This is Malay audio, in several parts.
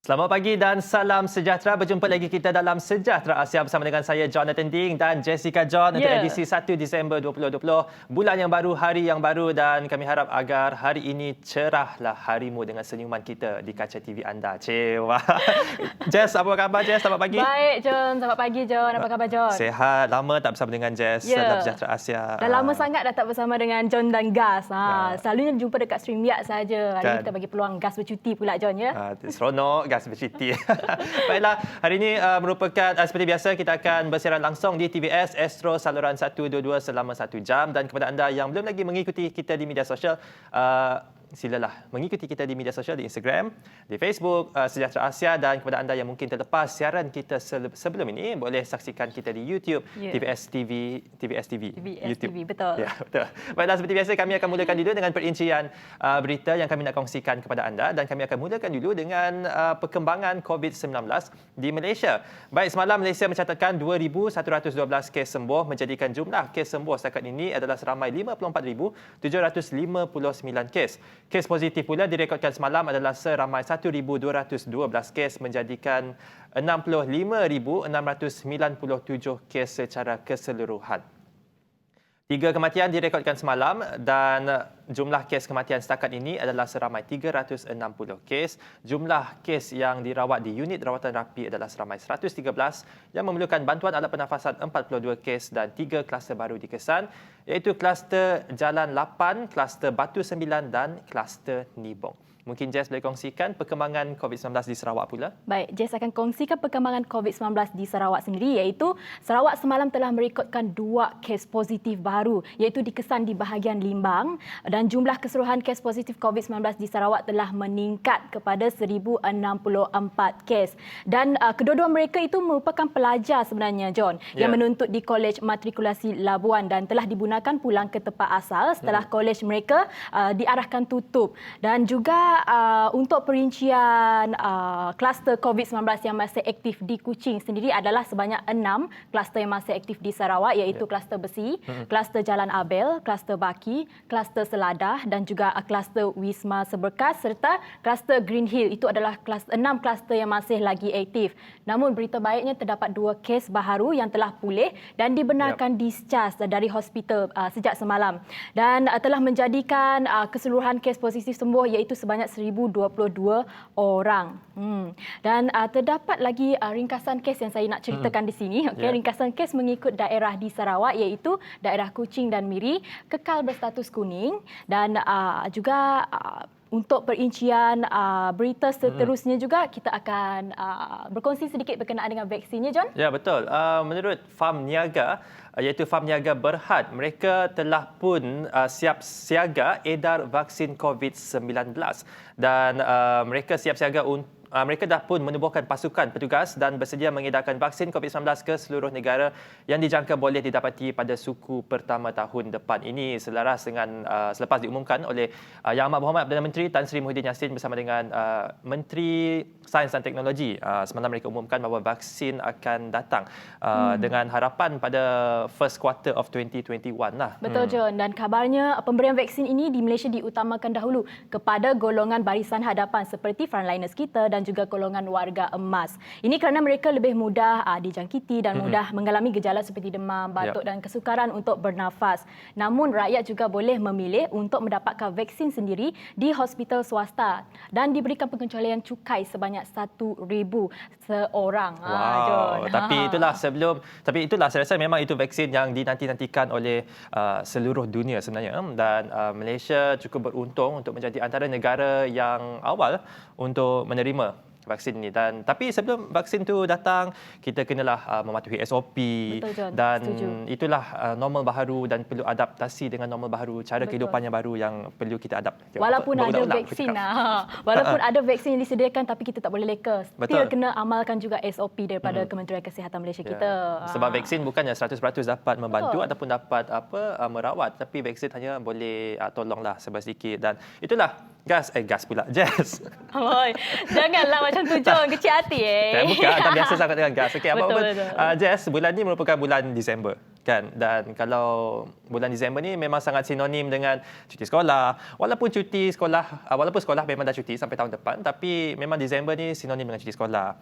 Selamat pagi dan salam sejahtera. Berjumpa lagi kita dalam Sejahtera Asia bersama dengan saya Jonathan Ding dan Jessica John untuk edisi 1 Disember 2020. Bulan yang baru, hari yang baru dan kami harap agar hari ini cerahlah harimu dengan senyuman kita di kaca TV anda. Cewa. Jess, apa khabar Jess? Selamat pagi. Baik John, selamat pagi John. Apa khabar John? Sehat. Lama tak bersama dengan Jess dalam Sejahtera Asia. Dah lama sangat dah tak bersama dengan John dan Gas. Selalunya jumpa dekat StreamYard saja. Hari ini kita bagi peluang Gas bercuti pula John ya. Seronok Gas bercuti. Baiklah, hari ini merupakan seperti biasa kita akan bersiaran langsung di TVS Astro saluran 122 selama 1 jam, dan kepada anda yang belum lagi mengikuti kita di media sosial, silalah mengikuti kita di media sosial, di Instagram, di Facebook Sejahtera Asia, dan kepada anda yang mungkin terlepas siaran kita sebelum ini boleh saksikan kita di YouTube TVS TV YouTube. TV, betul. Ya, betul. Baiklah, seperti biasa kami akan mulakan dulu dengan perincian berita yang kami nak kongsikan kepada anda, dan kami akan mulakan dulu dengan perkembangan COVID-19 di Malaysia. Baik, semalam Malaysia mencatatkan 2,112 kes sembuh, menjadikan jumlah kes sembuh setakat ini adalah seramai 54,759 kes. Kes positif pula direkodkan semalam adalah seramai 1,212 kes, menjadikan 65,697 kes secara keseluruhan. 3 kematian direkodkan semalam dan jumlah kes kematian setakat ini adalah seramai 360 kes. Jumlah kes yang dirawat di unit rawatan rapi adalah seramai 113 yang memerlukan bantuan alat pernafasan 42 kes, dan 3 kluster baru dikesan, iaitu kluster Jalan 8, kluster Batu 9 dan kluster Nibong. Mungkin Jess boleh kongsikan perkembangan COVID-19 di Sarawak pula? Baik, Jess akan kongsikan perkembangan COVID-19 di Sarawak sendiri, iaitu Sarawak semalam telah merekodkan 2 kes positif baru, iaitu dikesan di bahagian Limbang, dan jumlah keseluruhan kes positif COVID-19 di Sarawak telah meningkat kepada 1,064 kes. Dan kedua-dua mereka itu merupakan pelajar sebenarnya, John, yang menuntut di Kolej Matrikulasi Labuan dan telah dibenarkan pulang ke tempat asal setelah kolej mereka diarahkan tutup. Dan juga untuk perincian kluster COVID-19 yang masih aktif di Kuching sendiri adalah sebanyak 6 kluster yang masih aktif di Sarawak, iaitu kluster Besi, kluster Jalan Abel, kluster Baki, kluster Seladah dan juga kluster Wisma Seberkas serta kluster Green Hill. Itu adalah 6 kluster yang masih lagi aktif. Namun berita baiknya terdapat 2 kes baharu yang telah pulih dan dibenarkan discharge dari hospital sejak semalam, dan telah menjadikan keseluruhan kes positif sembuh iaitu sebanyak 1,022 orang. Dan terdapat lagi ringkasan kes yang saya nak ceritakan di sini. Ringkasan kes mengikut daerah di Sarawak, iaitu daerah Kuching dan Miri kekal berstatus kuning, dan juga untuk perincian berita seterusnya juga kita akan berkongsi sedikit berkenaan dengan vaksinnya, John. Ya, betul. Menurut Fam Niaga, iaitu Fam Niaga Berhad, mereka telah pun siap siaga edar vaksin COVID-19, dan mereka siap siaga untuk mereka dah pun menubuhkan pasukan petugas dan bersedia mengedarkan vaksin COVID-19 ke seluruh negara yang dijangka boleh didapati pada suku pertama tahun depan ini, selaras dengan selepas diumumkan oleh Yang Amat Berhormat Perdana Menteri Tan Sri Muhyiddin Yassin bersama dengan Menteri Sains dan Teknologi. Semalam mereka umumkan bahawa vaksin akan datang dengan harapan pada first quarter of 2021 lah. Betul John, dan kabarnya pemberian vaksin ini di Malaysia diutamakan dahulu kepada golongan barisan hadapan seperti frontliners kita dan juga golongan warga emas. Ini kerana mereka lebih mudah dijangkiti dan mudah mengalami gejala seperti demam, batuk dan kesukaran untuk bernafas. Namun rakyat juga boleh memilih untuk mendapatkan vaksin sendiri di hospital swasta dan diberikan pengecualian cukai sebanyak 1,000 seorang. Wow. Tapi itulah saya rasa memang itu vaksin yang dinanti-nantikan oleh seluruh dunia sebenarnya, dan Malaysia cukup beruntung untuk menjadi antara negara yang awal untuk menerima vaksin ini. Dan tapi sebelum vaksin tu datang, kita kenalah mematuhi SOP. Betul, John. Dan Setuju. itulah normal baharu dan perlu adaptasi dengan normal baharu, cara kehidupan yang baru yang perlu kita adapt. Walaupun ada vaksin, walaupun ada vaksin yang disediakan, tapi kita tak boleh leka. Still kena amalkan juga SOP daripada Kementerian Kesihatan Malaysia kita. Sebab vaksin bukannya 100% dapat membantu ataupun dapat merawat, tapi vaksin hanya boleh tolonglah sedikit. Dan itulah gas pula Jess. Janganlah macam tu John, kecil hati Bukan, tak biasa sangat dengan gas. Okey, apa-apa. Betul. Jess, bulan ni merupakan bulan Disember. kan. Dan kalau bulan Disember ni memang sangat sinonim dengan cuti sekolah. Walaupun sekolah memang dah cuti sampai tahun depan, tapi memang Disember ni sinonim dengan cuti sekolah.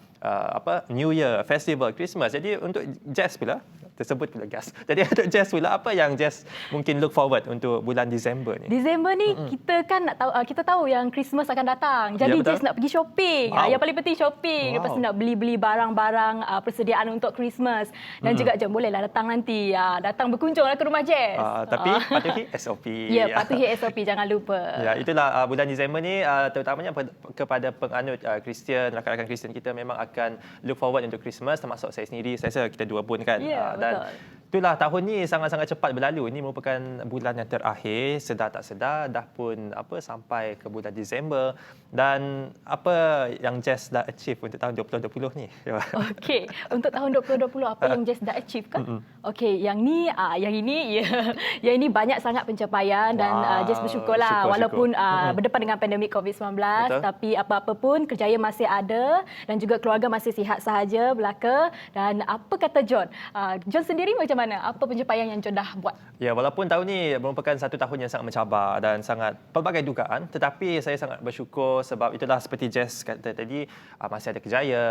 New Year, festival, Christmas. Jadi untuk Jess pula, tersebut pula gas. Jadi untuk Jess pula, apa yang Jess mungkin look forward untuk bulan Disember ni? Disember ni kita kan nak tahu, kita tahu yang Christmas akan datang. Jadi Ya, betul. Jess nak pergi shopping. Wow. Yang paling penting shopping. Wow. Lepas tu nak beli-beli barang-barang persediaan untuk Christmas. Dan juga jom bolehlah datang nanti. Datang berkunjunglah ke rumah Jess. Tapi patuhi SOP. Ya, patuhi SOP, jangan lupa. Ya, itulah bulan Disember ni terutamanya kepada penganut Kristian, rakan-rakan Kristian kita memang akan look forward untuk Christmas, termasuk saya sendiri. Saya rasa kita dua pun kan. Ya, Dan betul. itulah tahun ni sangat-sangat cepat berlalu. Ini merupakan bulan yang terakhir, sedar tak sedar dah pun sampai ke bulan Disember. Dan apa yang Jess dah achieve untuk tahun 2020 ni? Okey, untuk tahun 2020 apa yang Jess dah achieve kan? Okey, yang ini banyak sangat pencapaian dan Jess bersyukurlah syukur. walaupun berdepan dengan pandemik COVID-19. Betul. Tapi apa-apa pun kerjaya masih ada dan juga keluarga masih sihat sahaja belaka. Dan apa kata John? John sendiri macam mana? Apa pencapaian yang John dah buat? Ya, walaupun tahun ni merupakan satu tahun yang sangat mencabar dan sangat pelbagai dugaan, tetapi saya sangat bersyukur sebab itulah seperti Jess kata tadi, masih ada kerjaya,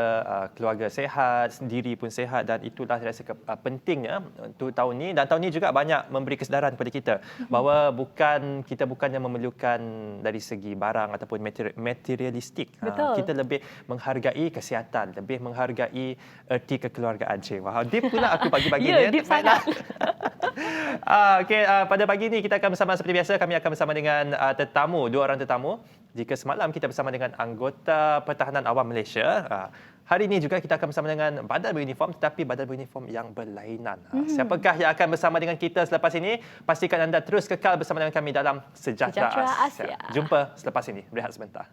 keluarga sihat, sendiri pun sihat, dan itulah saya rasa pentingnya untuk tahun ni. Dan tahun ni juga banyak memberi kesedaran kepada kita bahawa kita bukannya memerlukan dari segi barang ataupun materialistik. Betul. Kita lebih menghargai kesihatan, lebih menghargai erti kekeluargaan. Wah, deep pula aku pagi-pagi ni. Ya, deep sangat. Okey, pada pagi ini kita akan bersama seperti biasa, kami akan bersama dengan dua orang tetamu. Jika semalam kita bersama dengan anggota Pertahanan Awam Malaysia, hari ini juga kita akan bersama dengan badan beruniform, tetapi badan beruniform yang berlainan. Siapakah yang akan bersama dengan kita selepas ini? Pastikan anda terus kekal bersama dengan kami dalam Sejahtera Asia. Jumpa selepas ini. Berehat sebentar.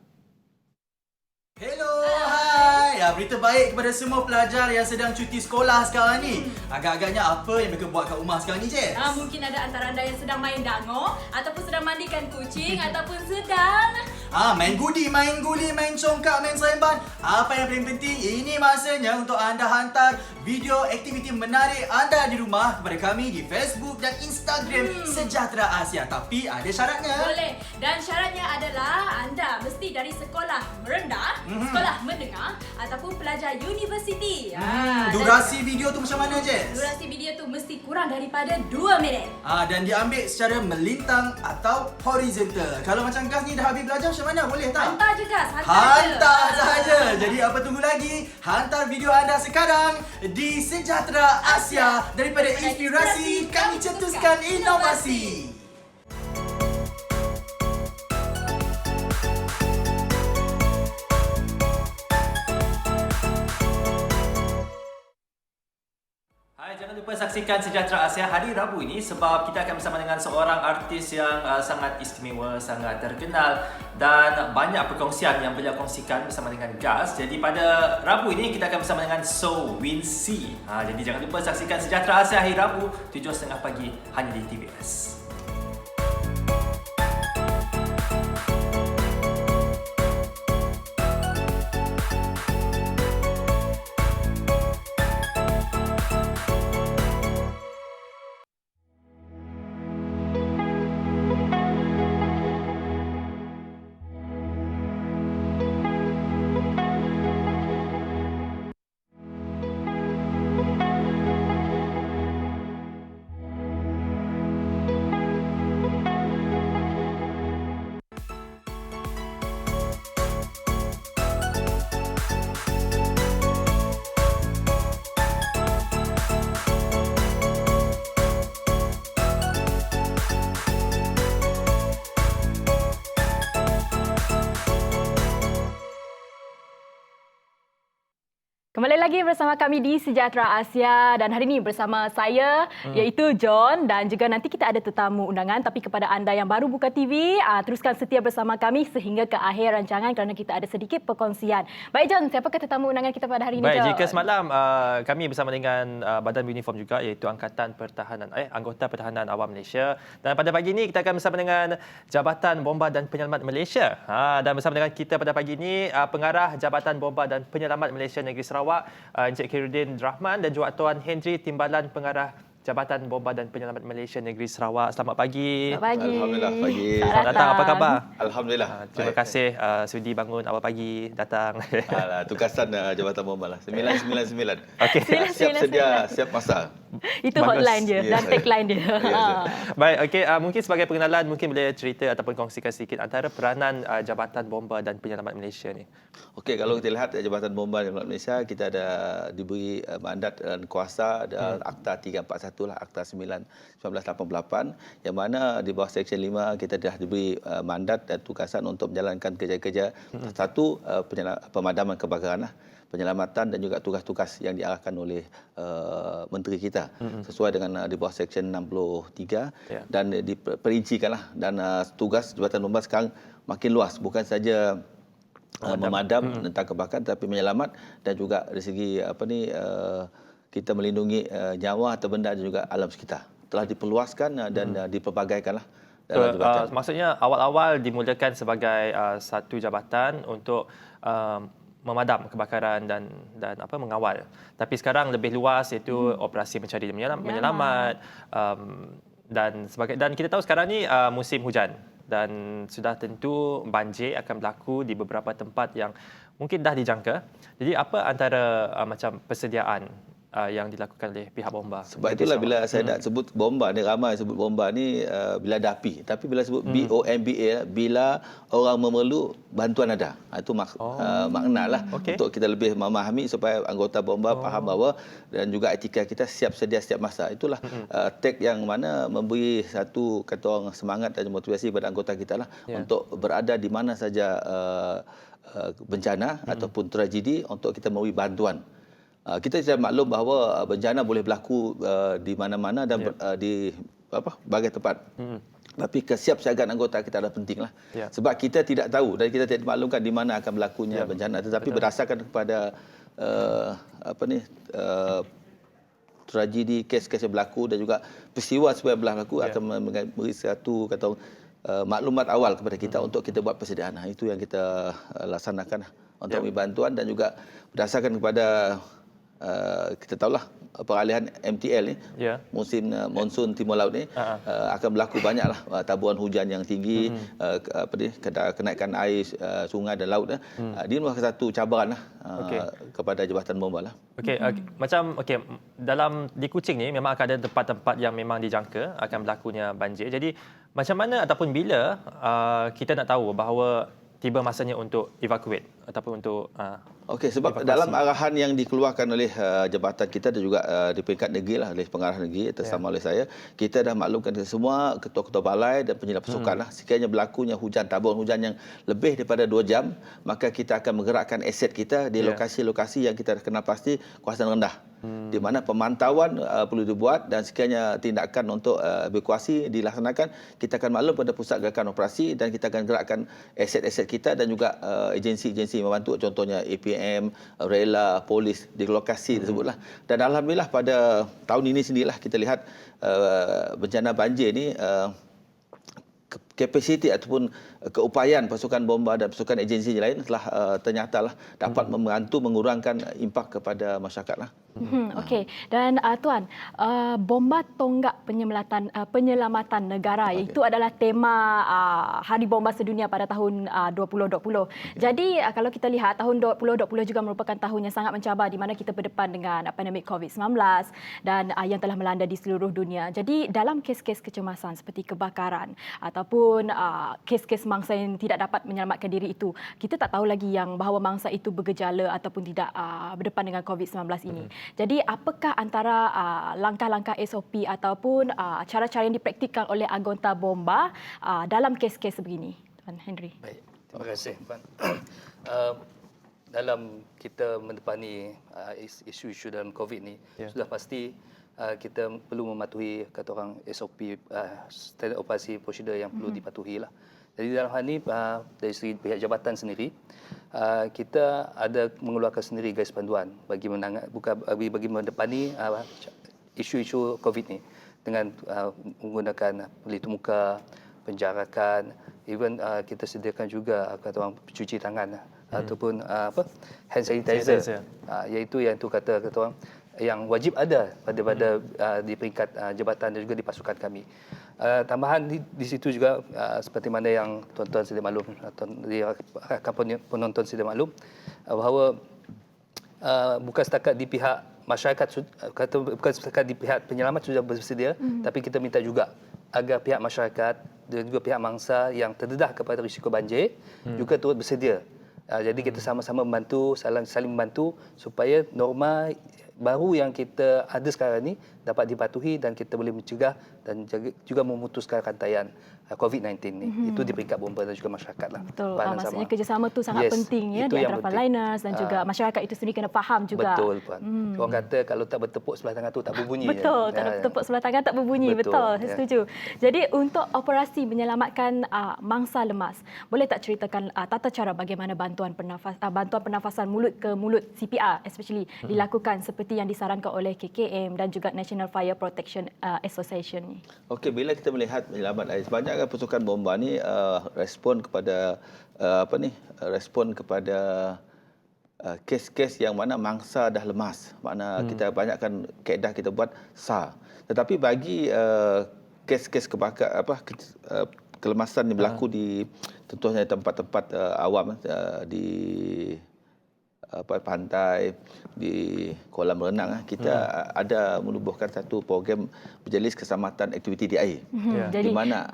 Hello, hai. Berita baik kepada semua pelajar yang sedang cuti sekolah sekarang ni. Agak-agaknya apa yang mereka buat kat rumah sekarang ni, Jess? Mungkin ada antara anda yang sedang main dango, ataupun sedang mandikan kucing, ataupun sedang... Main guli, main congkak, main seremban. Apa yang paling penting, ini masanya untuk anda hantar video aktiviti menarik anda di rumah kepada kami di Facebook dan Instagram Sejahtera Asia. Tapi ada syaratnya. Boleh. Dan syaratnya adalah anda mesti dari sekolah merendah, sekolah menengah, ataupun pelajar universiti. Durasi video tu macam mana, Jess? Durasi video tu mesti kurang daripada 2 minit. Dan diambil secara melintang atau horizontal. Kalau macam Gas ni dah habis belajar, macam mana? Boleh tak? Hantar je Gas, Hantar sahaja. Jadi apa tunggu lagi? Hantar video anda sekarang di Sejahtera Asia. Daripada inspirasi, kami cetuskan inovasi. Hai, jangan lupa saksikan Sejahtera Asia hari Rabu ini sebab kita akan bersama dengan seorang artis yang sangat istimewa, sangat terkenal dan banyak perkongsian yang beliau kongsikan bersama dengan Gas. Jadi pada Rabu ini kita akan bersama dengan So Wincy. Jadi jangan lupa saksikan Sejahtera Asia hari Rabu 7.30 pagi hanya di TVS. Kembali lagi bersama kami di Sejahtera Asia dan hari ini bersama saya iaitu John dan juga nanti kita ada tetamu undangan, tapi kepada anda yang baru buka TV, teruskan setia bersama kami sehingga ke akhir rancangan kerana kita ada sedikit perkongsian. Baik John, siapakah tetamu undangan kita pada hari ini, John? Baik, jika semalam kami bersama dengan badan uniform juga iaitu anggota Pertahanan Awam Malaysia, dan pada pagi ini kita akan bersama dengan Jabatan Bomba dan Penyelamat Malaysia. Dan bersama dengan kita pada pagi ini Pengarah Jabatan Bomba dan Penyelamat Malaysia Negeri Sarawak, Encik Khairuddin Rahman, dan juga Tuan Hendry, Timbalan Pengarah Jabatan Bomba dan Penyelamat Malaysia Negeri Sarawak. Selamat pagi. Selamat pagi. Alhamdulillah pagi. Selamat datang. Apa khabar? Alhamdulillah. Terima Baik. kasih sudi bangun awal pagi datang. Alah, tugasan Jabatan Bomba lah. 999. Okey. Siap sedia, siap masa. Itu Bagus. hotline dia dan tagline dia. Baik, okey. Mungkin sebagai pengenalan, mungkin boleh cerita ataupun kongsikan sedikit antara peranan Jabatan Bomba dan Penyelamat Malaysia ni. Okey, kalau kita lihat Jabatan Bomba di Malaysia, kita ada diberi mandat dan kuasa ada Akta 341 lah, Akta 1988, yang mana di bawah Seksyen 5 kita dah diberi mandat dan tugasan untuk menjalankan kerja-kerja satu pemadaman kebakaran lah, penyelamatan dan juga tugas-tugas yang diarahkan oleh menteri kita sesuai dengan di bawah Seksyen 63 dan diperincikanlah, dan tugas Jabatan Bomba sekarang makin luas, bukan saja memadam tentang kebakaran, tapi menyelamat dan juga dari segi kita melindungi nyawa atau benda dan juga alam sekitar. Telah diperluaskan dan diperbagaikanlah dalam jabatan. Maksudnya awal-awal dimulakan sebagai satu jabatan untuk memadam kebakaran dan mengawal. Tapi sekarang lebih luas, iaitu operasi mencari dan menyelamat dan kita tahu sekarang ni musim hujan dan sudah tentu banjir akan berlaku di beberapa tempat yang mungkin dah dijangka. Jadi apa antara macam persediaan yang dilakukan oleh pihak Bomba? Sebab itulah bila saya nak sebut Bomba ni, ramai sebut Bomba ni bila ada api. Tapi bila sebut BOMBA, bila orang memerlu, bantuan ada. Itu maknalah untuk kita lebih memahami supaya anggota Bomba faham bahawa dan juga etika kita siap sedia setiap masa. Itulah tag yang mana memberi satu kata orang semangat dan motivasi kepada anggota kita lah untuk berada di mana saja bencana ataupun tragedi untuk kita memberi bantuan. Kita tidak maklum bahawa bencana boleh berlaku di mana-mana dan di berbagai tempat. Tapi kesiapsiagaan anggota kita adalah pentinglah. Sebab kita tidak tahu dan kita tidak maklumkan di mana akan berlakunya bencana. Tetapi berdasarkan kepada tragedi, kes-kes yang berlaku dan juga peristiwa supaya berlaku akan memberi satu maklumat awal kepada kita untuk kita buat persediaan. Itu yang kita laksanakan untuk memberi bantuan dan juga berdasarkan kepada kita tahulah peralihan MTL ni, musim monsun timur laut ni akan berlaku banyaklah taburan hujan yang tinggi, kenaikan air sungai dan laut. Dia merupakan satu cabaran kepada Jabatan Bomba lah. Dalam di Kuching ni memang akan ada tempat-tempat yang memang dijangka akan berlakunya banjir. Jadi macam mana ataupun bila kita nak tahu bahawa tiba masanya untuk evacuate ataupun untuk sebab evakuasi. Dalam arahan yang dikeluarkan oleh jabatan kita dan juga di peringkat negeri lah, oleh pengarah negeri bersama oleh saya, kita dah maklumkan semua ketua-ketua balai dan penyelam pasukan lah, sekiranya berlakunya hujan, taburan hujan yang lebih daripada 2 jam, maka kita akan menggerakkan aset kita di lokasi-lokasi yang kita kenal pasti kawasan rendah, di mana pemantauan perlu dibuat, dan sekiranya tindakan untuk evakuasi dilaksanakan, kita akan maklum pada pusat gerakan operasi dan kita akan gerakkan aset-aset kita dan juga agensi-agensi membantu, contohnya APM, rela, polis di lokasi tersebutlah. Dan alhamdulillah pada tahun ini sendirilah kita lihat bencana banjir ni kapasiti ataupun keupayaan pasukan Bomba dan pasukan agensi lain telah ternyatalah dapat membantu mengurangkan impak kepada masyarakat lah. Okey, dan Tuan, Bomba tonggak penyelamatan negara, iaitu adalah tema Hari Bomba Sedunia pada tahun 2020. Jadi kalau kita lihat tahun 2020 juga merupakan tahun yang sangat mencabar di mana kita berdepan dengan pandemik COVID-19 dan yang telah melanda di seluruh dunia. Jadi dalam kes-kes kecemasan seperti kebakaran ataupun kes-kes mangsa yang tidak dapat menyelamatkan diri itu, kita tak tahu lagi yang bahawa mangsa itu bergejala ataupun tidak berdepan dengan COVID-19 ini. Jadi apakah antara langkah-langkah SOP ataupun cara-cara yang dipraktikkan oleh anggota Bomba dalam kes-kes begini, Tuan Henry? Baik, terima kasih, Puan. Dalam kita mendepani isu-isu dalam COVID ni, sudah pasti kita perlu mematuhi kata orang SOP, standard operasi prosedur yang perlu dipatuhi lah. Jadi dalam hal ini dari segi pihak jabatan sendiri, kita ada mengeluarkan sendiri garis panduan bagi mendepani isu-isu COVID ni dengan menggunakan pelitup muka, penjarakan, even kita sediakan juga kata orang cuci tangan ataupun hand sanitizer, iaitu yang tu kata orang yang wajib ada pada di peringkat jabatan dan juga di pasukan kami. Tambahan di situ juga seperti mana yang tuan-tuan sedia maklum, rakan penonton sedia maklum, bahawa bukan setakat di pihak masyarakat, bukan setakat di pihak penyelamat sudah bersedia, tapi kita minta juga agar pihak masyarakat dan juga pihak mangsa yang terdedah kepada risiko banjir juga turut bersedia. Jadi kita sama-sama membantu, saling membantu supaya norma baru yang kita ada sekarang ini dapat dipatuhi dan kita boleh mencegah dan juga memutuskan rantaian COVID-19 ni. Itu di peringkat bomba dan juga masyarakat lah. Betul. Maksudnya kerjasama tu sangat penting ya di antara frontliners dan juga masyarakat itu sendiri kena faham juga. Betul, Puan. Orang kata kalau tak bertepuk sebelah tangan tu tak berbunyi. Betul, tak bertepuk sebelah tangan tak berbunyi. Betul, saya setuju. Jadi untuk operasi menyelamatkan mangsa lemas, boleh tak ceritakan tata cara bagaimana bantuan pernafasan mulut ke mulut CPR especially dilakukan seperti yang disarankan oleh KKM dan juga National Fire Protection Association ni? Okey, bila kita melihat menyelamat air, sebanyak pasukan bomba ni respon kepada respon kepada kes-kes yang mana mangsa dah lemas. Makna kita banyakkan kaedah kita buat SAR. Tetapi bagi kes-kes kelemasan yang berlaku di tentunya tempat-tempat awam di pantai, di kolam renang, kita ada menubuhkan satu program berjenis keselamatan aktiviti di air. Jadi, di mana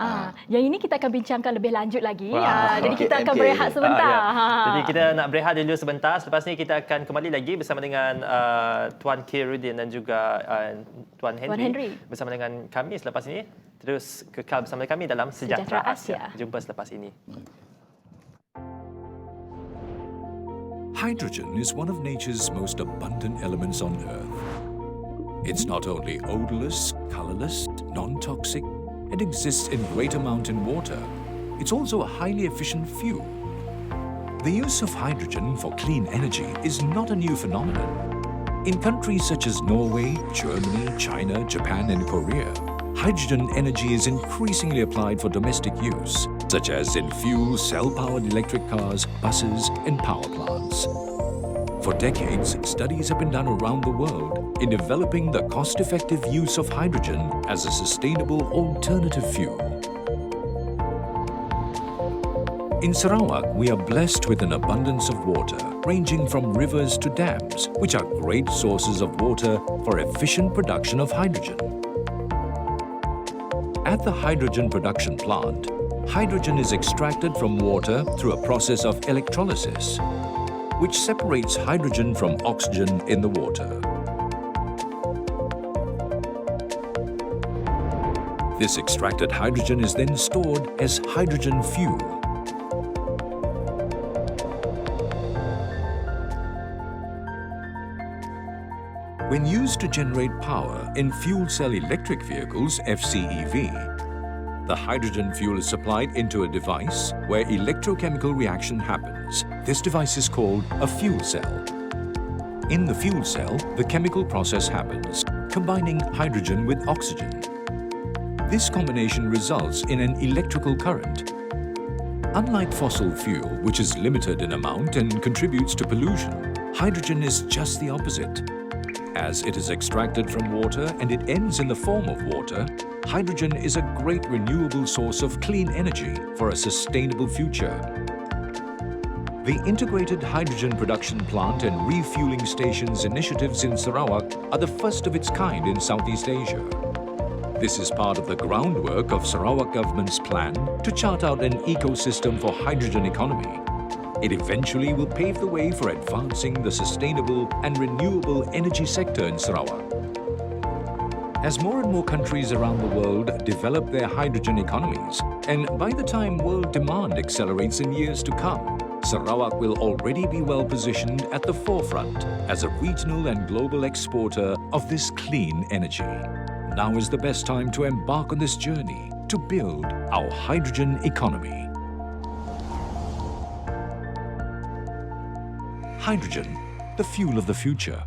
yang ini kita akan bincangkan lebih lanjut lagi. Jadi kita akan berehat sebentar. Jadi kita nak berehat dulu sebentar. Selepas ni kita akan kembali lagi bersama dengan Tuan Khairuddin dan juga Tuan Henry bersama dengan kami selepas ini. Terus kekal bersama kami dalam Sejahtera Asia. Jumpa selepas ini. Hydrogen is one of nature's most abundant elements on Earth. It's not only odorless, colorless, non-toxic, and exists in great amount in water, it's also a highly efficient fuel. The use of hydrogen for clean energy is not a new phenomenon. In countries such as Norway, Germany, China, Japan, and Korea, hydrogen energy is increasingly applied for domestic use, such as in fuel cell-powered electric cars, buses, and power plants. For decades, studies have been done around the world in developing the cost-effective use of hydrogen as a sustainable alternative fuel. In Sarawak, we are blessed with an abundance of water, ranging from rivers to dams, which are great sources of water for efficient production of hydrogen. At the hydrogen production plant, hydrogen is extracted from water through a process of electrolysis, which separates hydrogen from oxygen in the water. This extracted hydrogen is then stored as hydrogen fuel. When used to generate power in fuel cell electric vehicles, FCEV, the hydrogen fuel is supplied into a device where electrochemical reaction happens. This device is called a fuel cell. In the fuel cell, the chemical process happens, combining hydrogen with oxygen. This combination results in an electrical current. Unlike fossil fuel, which is limited in amount and contributes to pollution, hydrogen is just the opposite. As it is extracted from water and it ends in the form of water, hydrogen is a great renewable source of clean energy for a sustainable future. The Integrated Hydrogen Production Plant and Refueling Stations initiatives in Sarawak are the first of its kind in Southeast Asia. This is part of the groundwork of Sarawak government's plan to chart out an ecosystem for hydrogen economy. It eventually will pave the way for advancing the sustainable and renewable energy sector in Sarawak. As more and more countries around the world develop their hydrogen economies, and by the time world demand accelerates in years to come, Sarawak will already be well positioned at the forefront as a regional and global exporter of this clean energy. Now is the best time to embark on this journey to build our hydrogen economy. Hydrogen, the fuel of the future.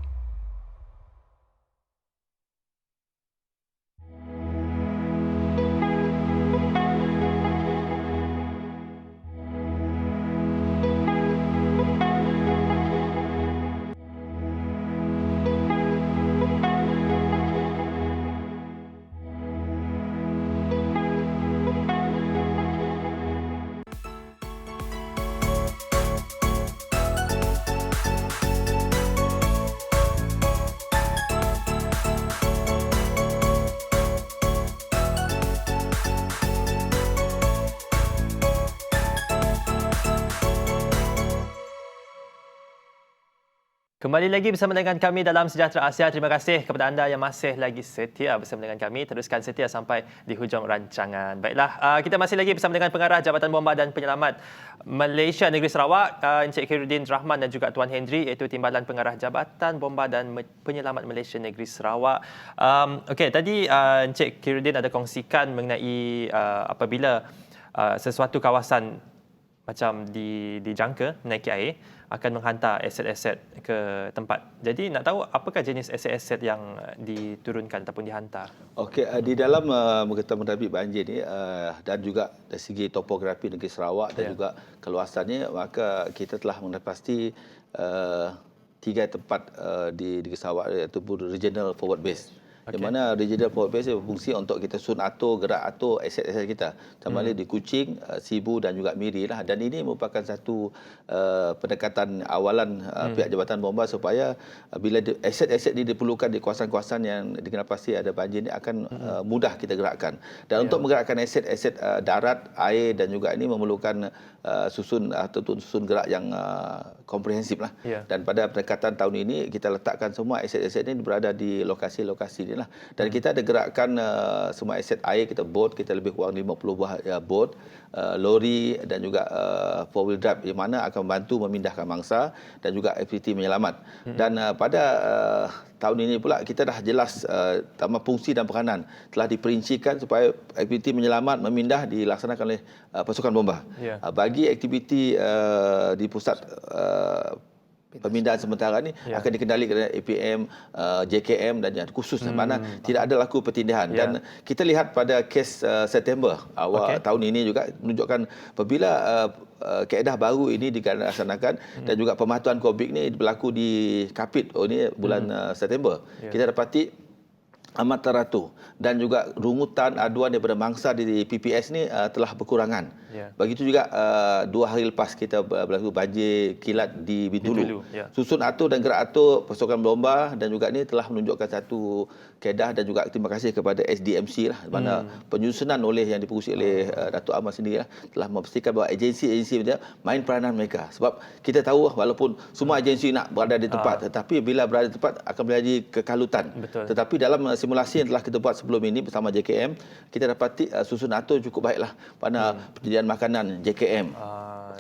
Kembali lagi bersama dengan kami dalam Sejahtera Asia. Terima kasih kepada anda yang masih lagi setia bersama dengan kami. Teruskan setia sampai di hujung rancangan. Baiklah, kita masih lagi bersama dengan Pengarah Jabatan Bomba dan Penyelamat Malaysia Negeri Sarawak, Encik Khairuddin Rahman dan juga Tuan Hendry, iaitu Timbalan Pengarah Jabatan Bomba dan Penyelamat Malaysia Negeri Sarawak. Okey, tadi Encik Khairuddin ada kongsikan mengenai apabila sesuatu kawasan macam dijangka menaiki air, akan menghantar aset-aset ke tempat. Jadi nak tahu apakah jenis aset-aset yang diturunkan ataupun dihantar? Okey, di dalam kita menghadapi banjir ni dan juga dari segi topografi negeri Sarawak dan juga keluasannya, maka kita telah mendapati 3 tempat di negeri Sarawak iaitu regional forward base. Di mana regional forward base berfungsi untuk kita atur, gerak atur aset-aset kita. Sama ada di Kuching, Sibu dan juga Miri lah. Dan ini merupakan satu pendekatan awalan pihak Jabatan Bomba supaya bila aset-aset ini diperlukan di kawasan-kawasan yang dikenal pasti ada banjir ini akan mudah kita gerakkan. Dan untuk menggerakkan aset-aset darat, air dan juga ini memerlukan susun gerak yang komprehensif lah. Dan pada pendekatan tahun ini kita letakkan semua aset-aset ini berada di lokasi-lokasi ini lah. Dan kita ada gerakkan semua aset air kita, bot kita lebih kurang 50 buah bot, lori dan juga four wheel drive yang mana akan membantu memindahkan mangsa dan juga aktiviti menyelamat. Dan pada tahun ini pula kita dah jelas tambah fungsi dan peranan telah diperincikan supaya aktiviti menyelamat memindah dilaksanakan oleh pasukan bomba. Bagi aktiviti di pusat pemindahan sementara ni akan dikendalikan oleh APM, JKM dan yang khusus mana tidak ada laku pertindahan. Dan kita lihat pada kes September awal tahun ini juga menunjukkan apabila kaedah baru ini dilaksanakan dan juga pematuhan COVID ni berlaku di Kapit ini bulan September. Kita dapati amat teratur dan juga rungutan aduan daripada mangsa di PPS ni telah berkurangan. Begitu juga 2 hari lepas kita berlaku banjir kilat di Bintulu. Susun atur dan gerak atur pasukan bomba dan juga ni telah menunjukkan satu kaedah dan juga terima kasih kepada SDMC lah, mana penyusunan yang dipengurusi oleh Datuk Ahmad sendiri lah, telah memastikan bahawa agensi-agensi main peranan mereka. Sebab kita tahu walaupun semua agensi nak berada di tempat, tetapi bila berada di tempat akan menjadi kekalutan. Tetapi dalam simulasi yang telah kita buat sebelum ini bersama JKM, kita dapati susun atur cukup baiklah pada penyediaan makanan JKM.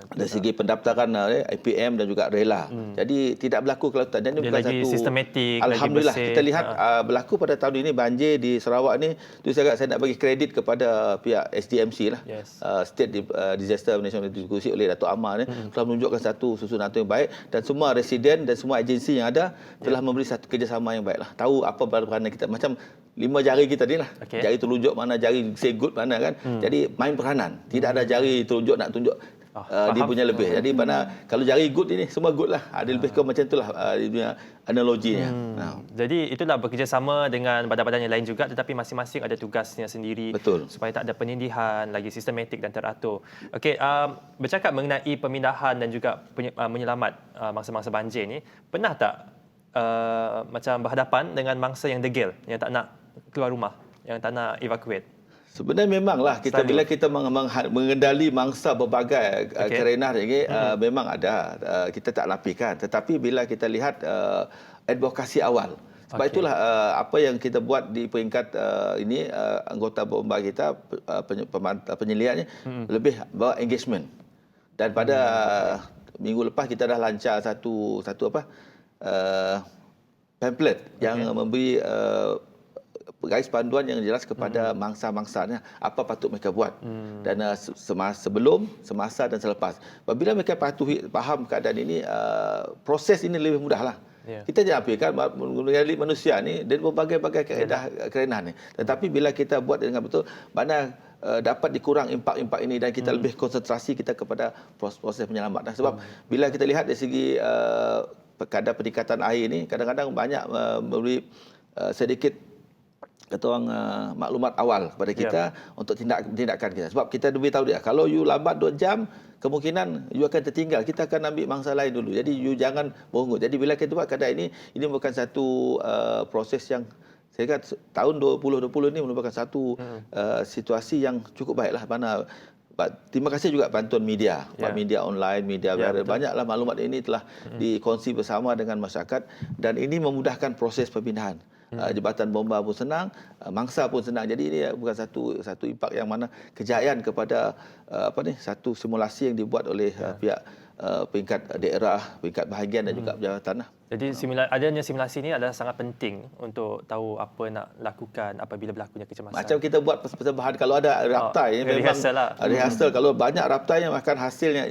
Dari segi pendaftaran IPM dan juga rela. Jadi tidak berlaku kelalutan. Dan ini bukan satu sistematik, alhamdulillah lagi bersih. kita lihat berlaku pada tahun ini banjir di Sarawak ni. Tu saya nak bagi kredit kepada pihak SDMC lah. State Disaster Management dikurusi oleh Datuk Amar ni telah menunjukkan satu susun atur yang baik dan semua residen dan semua agensi yang ada telah memberi satu kerjasama yang baiklah. Tahu apa peranan kita. Macam 5 jari kita ni lah. Jari telunjuk mana, jari segut mana kan. Jadi main peranan. Tidak ada jari telunjuk nak tunjuk dia punya lebih. Jadi mana kalau jari good ini semua good lah. Ada lebih ke macam itulah dia punya analoginya. Jadi itulah bekerjasama dengan badan-badan yang lain juga, tetapi masing-masing ada tugasnya sendiri. Betul. Supaya tak ada penindihan, lagi sistematik dan teratur. Okey, bercakap mengenai pemindahan dan juga menyelamat mangsa-mangsa banjir ni, pernah tak macam berhadapan dengan mangsa yang degil, yang tak nak keluar rumah, yang tak nak evacuate? Sebenarnya memanglah kita bila kita mengendali mangsa berbagai kerenah ini memang ada kita tak nafikan, tetapi bila kita lihat advokasi awal sebab itulah apa yang kita buat di peringkat ini anggota bomba kita penyelihatnya lebih bawa engagement. Dan pada minggu lepas kita dah lancar satu pamphlet yang memberi garis panduan yang jelas kepada mangsa-mangsanya apa patut mereka buat dan sebelum, semasa dan selepas. Apabila mereka faham keadaan ini, proses ini lebih mudahlah. Kita jangan fikirkan mengenali manusia ni dan berbagai-bagai kaedah kerenahan ni. Tetapi bila kita buat dengan betul, mana dapat dikurang impak-impak ini dan kita lebih konsentrasi kita kepada proses penyelamat. Sebab bila kita lihat dari segi kadar peningkatan air ni, kadang-kadang banyak memberi sedikit kata orang maklumat awal kepada kita untuk tindakan kita. Sebab kita lebih tahu dia, kalau you lambat 2 jam, kemungkinan you akan tertinggal. Kita akan ambil mangsa lain dulu. Jadi you jangan berungut. Jadi bila kita buat keadaan ini bukan satu proses yang saya kata tahun 2020 ini merupakan satu situasi yang cukup baiklah. Mana terima kasih juga bantuan media, media online, media viral. Banyaklah maklumat ini telah dikongsi bersama dengan masyarakat dan ini memudahkan proses pemindahan. Jabatan bomba pun senang, mangsa pun senang. Jadi ini bukan satu impak yang mana kejayaan kepada satu simulasi yang dibuat oleh pihak peringkat daerah, peringkat bahagian dan juga jabatan. Jadi adanya simulasi ini adalah sangat penting untuk tahu apa nak lakukan apabila berlakunya kecemasan. Macam kita buat persembahan kalau ada raptai memang rehearsal. Kalau banyak raptai yang akan hasilnya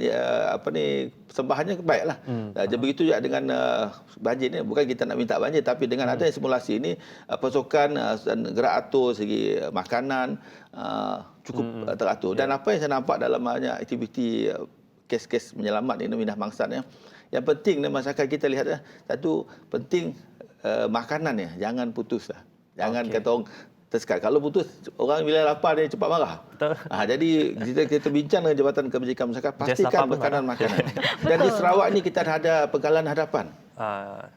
persembahannya baiklah. Jadi begitu juga dengan banjir ni, bukan kita nak minta banjir tapi dengan adanya simulasi ini pasokan dan gerak atur segi makanan cukup teratur. Dan apa yang saya nampak dalam banyak aktiviti kes-kes menyelamat ini mindah mangsa ni, yang penting masyarakat kita lihat satu penting makanan ni jangan putus lah. Jangan kata orang tersekat. Kalau putus orang bila lapar dia cepat marah. Jadi kita bincang dengan Jabatan Kebajikan Masyarakat pastikan makanan. Dan di Sarawak ni kita dah ada penggalan hadapan.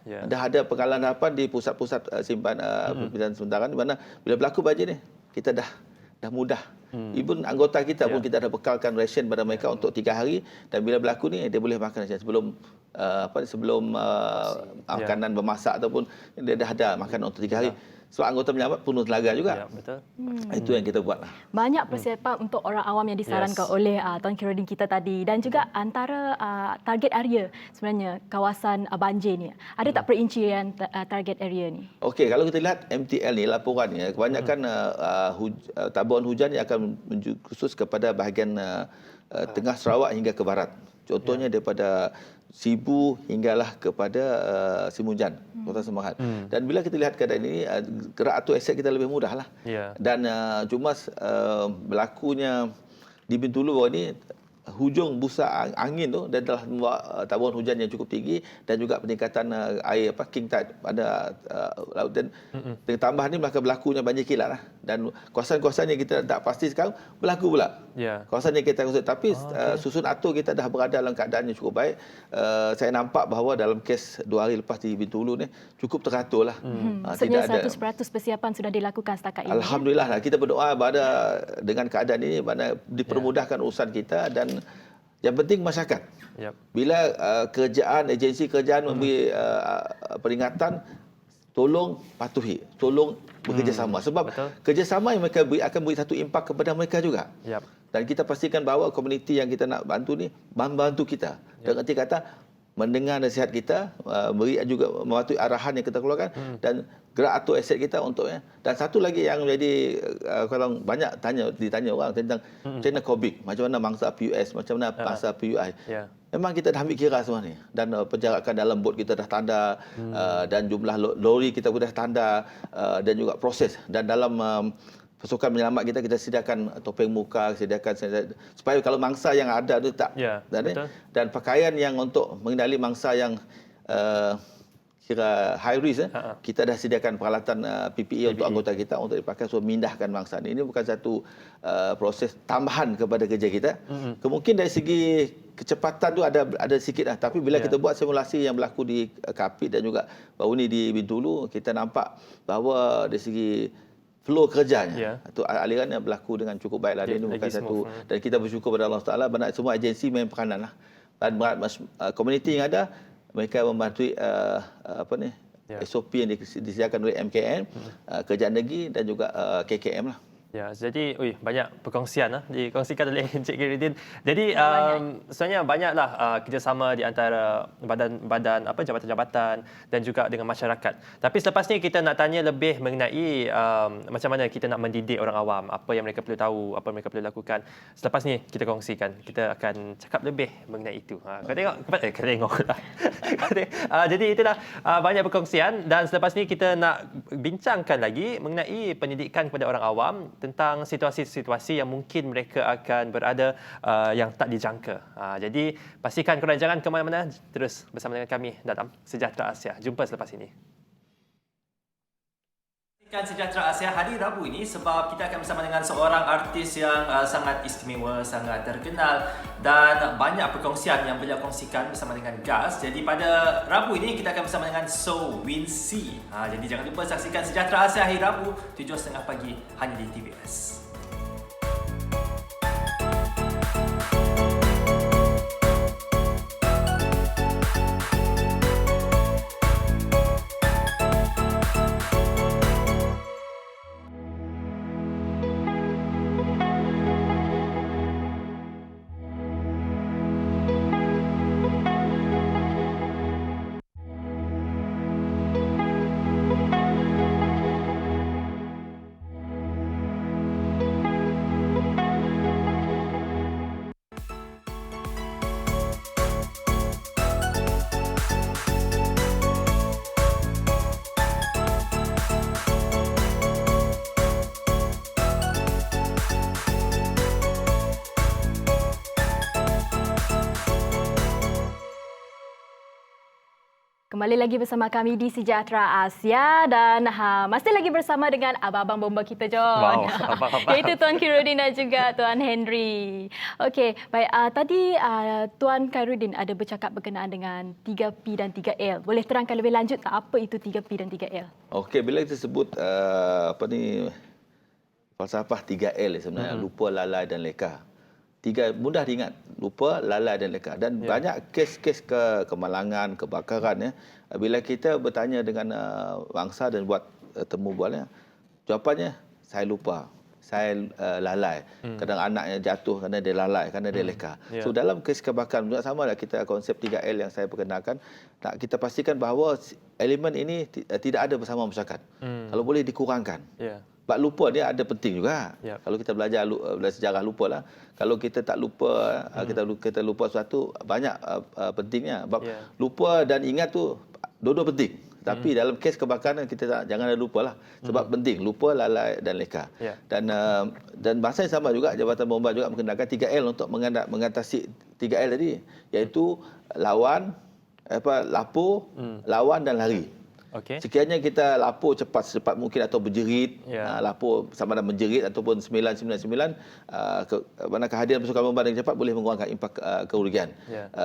Dah ada penggalan hadapan di pusat-pusat simpan pembimbingan sementara di mana bila berlaku banjir ni kita dah mudah. Even anggota kita pun kita dah bekalkan ration pada mereka untuk 3 hari dan bila berlaku ni dia boleh makan ration sebelum makanan bermasak ataupun dia dah ada makanan untuk 3 hari. Sebab anggota penyelamat penuh telaga juga. Ya, betul. Itu yang kita buatlah. Banyak persiapan untuk orang awam yang disarankan oleh Tuan Khairuddin kita tadi dan juga antara target area sebenarnya kawasan banjir ni. Ada tak perincian target area ni? Okey, kalau kita lihat MTL ni laporannya kebanyakan taburan hujan yang akan khusus kepada bahagian tengah Sarawak hingga ke barat. Contohnya daripada Sibu hinggalah kepada Simunjan, Kota Semarang. Dan bila kita lihat keadaan ini, gerak atur aset kita lebih mudah lah. Dan cuma berlakunya di Bintulu bawah ini, hujung busa angin tu dan telah membawa taburan hujan yang cukup tinggi dan juga peningkatan air king tide pada laut dan dengan tambahan ni maka berlakunya banjir kilat lah. Dan kawasan-kawasan yang kita tak pasti sekarang berlaku pula. Kawasan yang kita khusus tapi susun atur kita dah berada dalam keadaan yang cukup baik. Saya nampak bahawa dalam kes 2 hari lepas di Bintulu ni cukup teratur lah. Maksudnya 100% persiapan sudah dilakukan setakat ini. Alhamdulillah lah. Kita berdoa dengan keadaan ini mana dipermudahkan urusan kita dan yang penting masyarakat. Bila agensi kerajaan memberi peringatan, tolong patuhi, tolong bekerjasama. Sebab kerjasama yang mereka beri akan beri satu impak kepada mereka juga. Dan kita pastikan bahawa komuniti yang kita nak bantu ni membantu kita. Dan erti kata mendengar nasihat kita, beri juga mematuhi arahan yang kita keluarkan dan gerak atur aset kita untuknya. Dan satu lagi yang menjadi kalau banyak ditanya orang tentang macam mana COVID, macam mana mangsa PUS, macam mana mangsa PUI. Memang kita dah ambil kira semua ni dan penjarakan dalam bot kita dah tanda dan jumlah lori kita pun dah tanda dan juga proses dan dalam pasukan menyelamat kita sediakan topeng muka, sediakan supaya kalau mangsa yang ada tu tak dan pakaian yang untuk mengendali mangsa yang kira high risk kita dah sediakan peralatan PPE untuk anggota kita untuk dipakai untuk memindahkan mangsa ni. Ini bukan satu proses tambahan kepada kerja kita. Kemungkinan dari segi kecepatan tu ada sikit lah, tapi bila kita buat simulasi yang berlaku di Kapit dan juga baru ni di Bintulu, kita nampak bahawa dari segi flow kerjanya atau alirannya berlaku dengan cukup baiklah. Ini bukan satu dan kita bersyukur kepada Allah Taala banyak semua agensi main peranan lah. Dan komuniti yang ada mereka membantu SOP yang disediakan oleh MKN, Kerajaan Negeri dan juga KKM lah. Jadi banyak perkongsian dikongsikan oleh Encik Khairuddin. Jadi sebenarnya banyaklah kerjasama di antara badan-badan jabatan-jabatan dan juga dengan masyarakat. Tapi selepas ni kita nak tanya lebih mengenai macam mana kita nak mendidik orang awam, apa yang mereka perlu tahu, apa yang mereka perlu lakukan. Selepas ni kita kongsikan. Kita akan cakap lebih mengenai itu. Kau tengok lah. Jadi itulah banyak perkongsian dan selepas ni kita nak bincangkan lagi mengenai pendidikan kepada orang awam tentang situasi-situasi yang mungkin mereka akan berada yang tak dijangka. Jadi pastikan korang jangan ke mana-mana, terus bersama dengan kami dalam Sejahtera Asia. Jumpa selepas ini. Sejahtera Asia hari Rabu ini sebab kita akan bersama dengan seorang artis yang sangat istimewa, sangat terkenal dan banyak perkongsian yang beliau kongsikan bersama dengan Gas. Jadi pada Rabu ini kita akan bersama dengan So Wincy. Jadi jangan lupa saksikan Sejahtera Asia hari Rabu 7.30 pagi hanya di TVS. Kembali lagi bersama kami di Sejahtera Asia dan masih lagi bersama dengan abang-abang bomba kita, John. Wow, abang-abang. Iaitu Tuan Khairuddin dan juga Tuan Henry. Okey, baik. Tadi Tuan Khairuddin ada bercakap berkenaan dengan 3P dan 3L. Boleh terangkan lebih lanjut tak apa itu 3P dan 3L? Okey, bila kita sebut falsafah 3L sebenarnya, lupa, lalai dan leka. Mudah diingat, lupa, lalai dan leka. Dan banyak kes-kes kemalangan, kebakaran, bila kita bertanya dengan bangsa dan buat temu bualnya, jawapannya saya lupa, saya lalai. Kadang anaknya jatuh kerana dia lalai, kerana dia leka. So dalam kes kebakaran juga samalah, kita konsep 3L yang saya perkenalkan, nak kita pastikan bahawa elemen ini tidak ada bersama masyarakat. Kalau boleh dikurangkan. Sebab lupa dia ada penting juga. Kalau kita belajar sejarah, lupa lah. Kalau kita tak lupa, kita lupa sesuatu, banyak pentingnya. Sebab lupa dan ingat tu dua-dua penting. Tapi dalam kes kebakaran kita jangan ada lupa lah. Sebab penting, lupa, lalai dan leka. Dan bahasa yang sama juga, Jabatan Bomba juga mengenalkan 3L untuk mengatasi 3L tadi. Iaitu lawan, lapor, lawan dan lari. Sekiranya kita lapor secepat mungkin atau berjerit, lapor sama ada menjerit ataupun 999, mana kehadiran pasukan bomba dengan cepat boleh mengurangkan impak kerugian.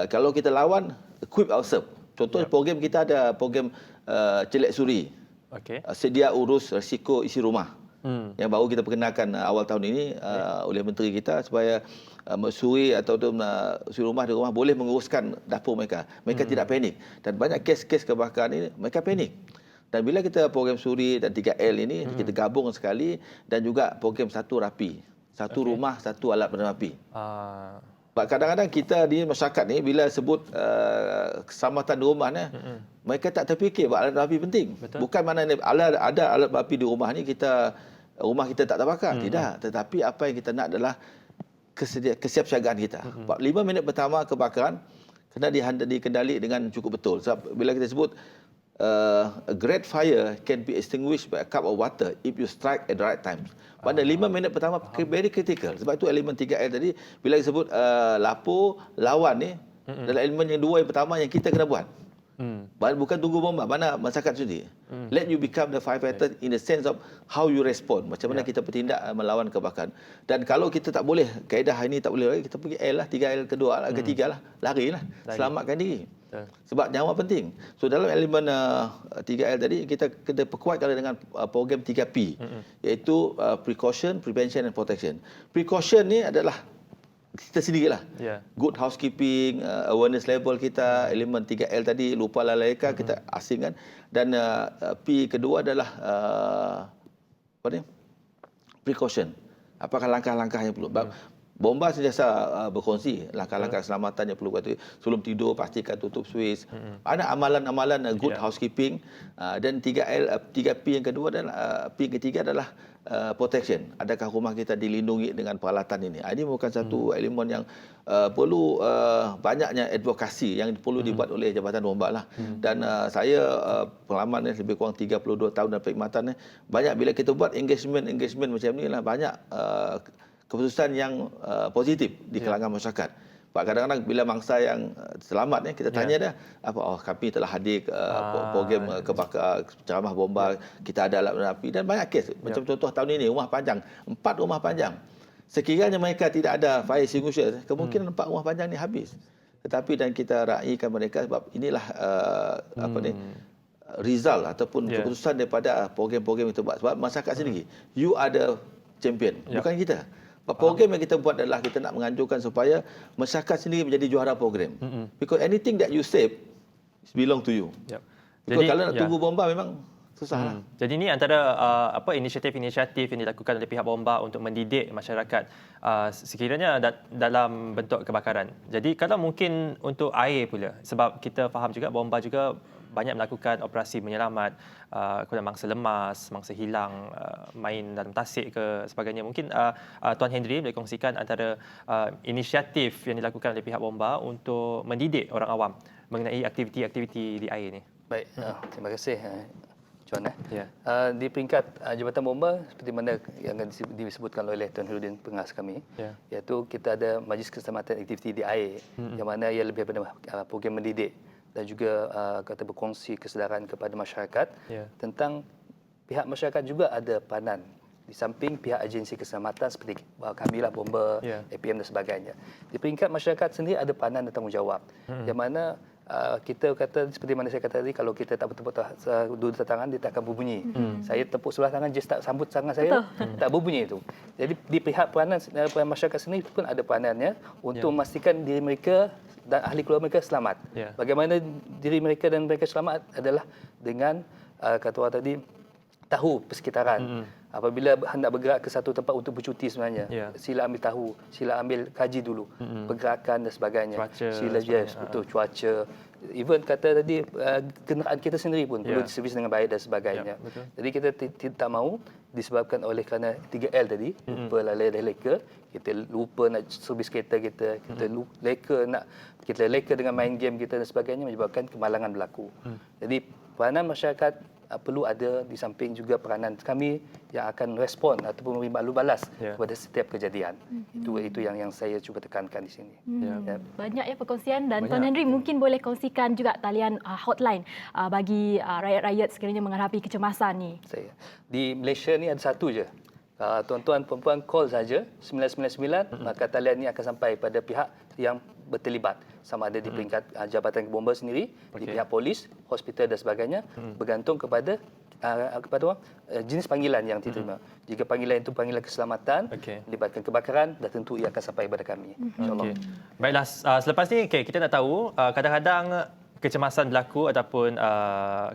Kalau kita lawan, equip ourselves. Contoh program kita ada program celek suri. Sedia urus risiko isi rumah. Yang baru kita perkenalkan awal tahun ini oleh menteri kita supaya suri atau suri rumah di rumah boleh menguruskan dapur mereka. Mereka tidak panik. Dan banyak kes-kes kebakaran ini mereka panik. Dan bila kita program suri dan 3L ini kita gabung sekali, dan juga program satu rapi. Satu rumah, satu alat pemadam api. Kadang-kadang kita di masyarakat ni bila sebut keselamatan di rumah ni, mereka tak terfikir bahawa alat api penting. Bukan mana ada alat api di rumah ni rumah kita tak terbakar. Tidak. Tetapi apa yang kita nak adalah kesiapsiagaan kita. 5 minit pertama kebakaran kena dikendali dengan cukup betul. Sebab bila kita sebut a great fire can be extinguished by a cup of water if you strike at the right time. Pada 5 minit pertama very critical. Sebab itu elemen 3L tadi, bila kita sebut lapor, lawan ni, dalam elemen yang dua yang pertama yang kita kena buat. Bukan tunggu bomba, mana masyarakat sendiri. Let you become the firefighter in the sense of how you respond. Macam mana kita bertindak melawan kebakaran. Dan kalau kita tak boleh, kaedah ini tak boleh, kita pergi L lah, 3L kedua lah, ketiga lah, lari lah, selamatkan diri. Sebab nyawa penting. So dalam elemen 3L tadi, kita kena perkuatkan dengan program 3P. Iaitu precaution, prevention and protection. Precaution ni adalah kita sendirilah. Good housekeeping, awareness level kita, elemen 3L tadi, lupa, lalai, leka, kita asingkan. Dan P kedua adalah precaution. Apakah langkah-langkah yang perlu? Bomba sentiasa berkongsi langkah-langkah keselamatan yang perlu buat. Sebelum tidur pastikan tutup suis. Ada amalan-amalan good housekeeping. Dan 3P yang kedua adalah P ketiga adalah protection. Adakah rumah kita dilindungi dengan peralatan ini? Ini bukan satu elemen yang perlu banyaknya advokasi yang perlu dibuat oleh Jabatan Bomba lah. Dan saya pengalaman lebih kurang 32 tahun dan perkhidmatan, banyak bila kita buat engagement macam ni lah, banyak keputusan yang positif di kalangan masyarakat. Kadang-kadang bila mangsa yang selamat kita tanya dia, kami telah hadir program ceramah bomba, kita ada alat api dan banyak kes. Macam contoh tahun ini rumah panjang, 4 rumah panjang. Sekiranya mereka tidak ada fire extinguisher, kemungkinan 4 rumah panjang ni habis. Tetapi dan kita raikan mereka sebab inilah result ataupun keputusan daripada program-program itu buat. Sebab masyarakat sendiri, you are the champion, bukan kita. Program yang kita buat adalah kita nak menganjurkan supaya masyarakat sendiri menjadi juara program. Because anything that you save belong to you. Jadi kalau nak tunggu bomba memang susah. Jadi ini antara inisiatif-inisiatif yang dilakukan oleh pihak bomba untuk mendidik masyarakat sekiranya dalam bentuk kebakaran. Jadi kalau mungkin untuk air pula, sebab kita faham juga bomba juga banyak melakukan operasi menyelamat kepada mangsa lemas, mangsa hilang, main dalam tasik ke sebagainya. Mungkin Tuan Henry boleh kongsikan antara inisiatif yang dilakukan oleh pihak bomba untuk mendidik orang awam mengenai aktiviti-aktiviti di air ini. Baik, terima kasih John. Di peringkat Jabatan Bomba, seperti mana yang disebutkan oleh Tuan Khairuddin pengas kami, iaitu kita ada Majlis Keselamatan Aktiviti di Air, yang mana ia lebih pada program mendidik dan juga kata berkongsi kesedaran kepada masyarakat tentang pihak masyarakat juga ada peranan di samping pihak agensi keselamatan seperti kami lah, Bomba, APM dan sebagainya. Di peringkat masyarakat sendiri ada peranan dan tanggungjawab. Yang mana kita kata seperti mana saya kata tadi, kalau kita tak bertepuk dua tangan dia tak akan berbunyi. Saya tepuk sebelah tangan just tak sambut tangan saya tak berbunyi itu. Jadi di pihak peranan masyarakat sendiri pun ada peranannya untuk memastikan diri mereka dan ahli keluarga mereka selamat. Bagaimana diri mereka dan mereka selamat adalah dengan kata orang tadi tahu persekitaran. Apabila hendak bergerak ke satu tempat untuk bercuti sebenarnya, sila ambil tahu, sila ambil kaji dulu pergerakan dan sebagainya. Cuaca, Sila betul cuaca. Even kata tadi kenderaan kita sendiri pun perlu diservis dengan baik dan sebagainya. Jadi kita tidak mahu disebabkan oleh kerana 3L tadi, lupa lalai dan leka, kita lupa nak servis kereta kita, kita leka dengan main game kita dan sebagainya, menyebabkan kemalangan berlaku. Jadi peranan masyarakat perlu ada di samping juga peranan kami yang akan respon ataupun memberi maklum balas kepada setiap kejadian. Itu yang saya cuba tekankan di sini. Banyak ya perkongsian dan Tuan Henry mungkin boleh kongsikan juga talian hotline bagi rakyat-rakyat sekiranya menghadapi kecemasan ni. Di Malaysia ni ada satu je. Tuan-tuan perempuan call saja 999, maka talian ini akan sampai pada pihak yang berterlibat, sama ada di peringkat Jabatan Bomba sendiri, di pihak polis, hospital dan sebagainya, bergantung kepada jenis panggilan yang diterima. Jika panggilan itu panggilan keselamatan, melibatkan kebakaran, dah tentu ia akan sampai kepada kami. InsyaAllah. Baiklah, selepas ni kita nak tahu kadang-kadang kecemasan berlaku ataupun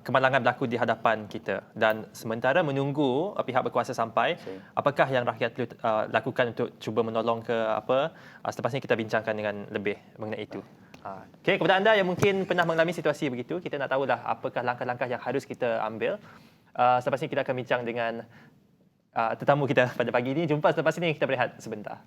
kemalangan berlaku di hadapan kita, dan sementara menunggu pihak berkuasa sampai, apakah yang rakyat perlu lakukan untuk cuba menolong ke apa? Selepas ini kita bincangkan dengan lebih mengenai itu. Okey, kepada anda yang mungkin pernah mengalami situasi begitu, kita nak tahulah apakah langkah-langkah yang harus kita ambil. Selepas ini kita akan bincang dengan tetamu kita pada pagi ini. Jumpa selepas ini, kita berehat sebentar.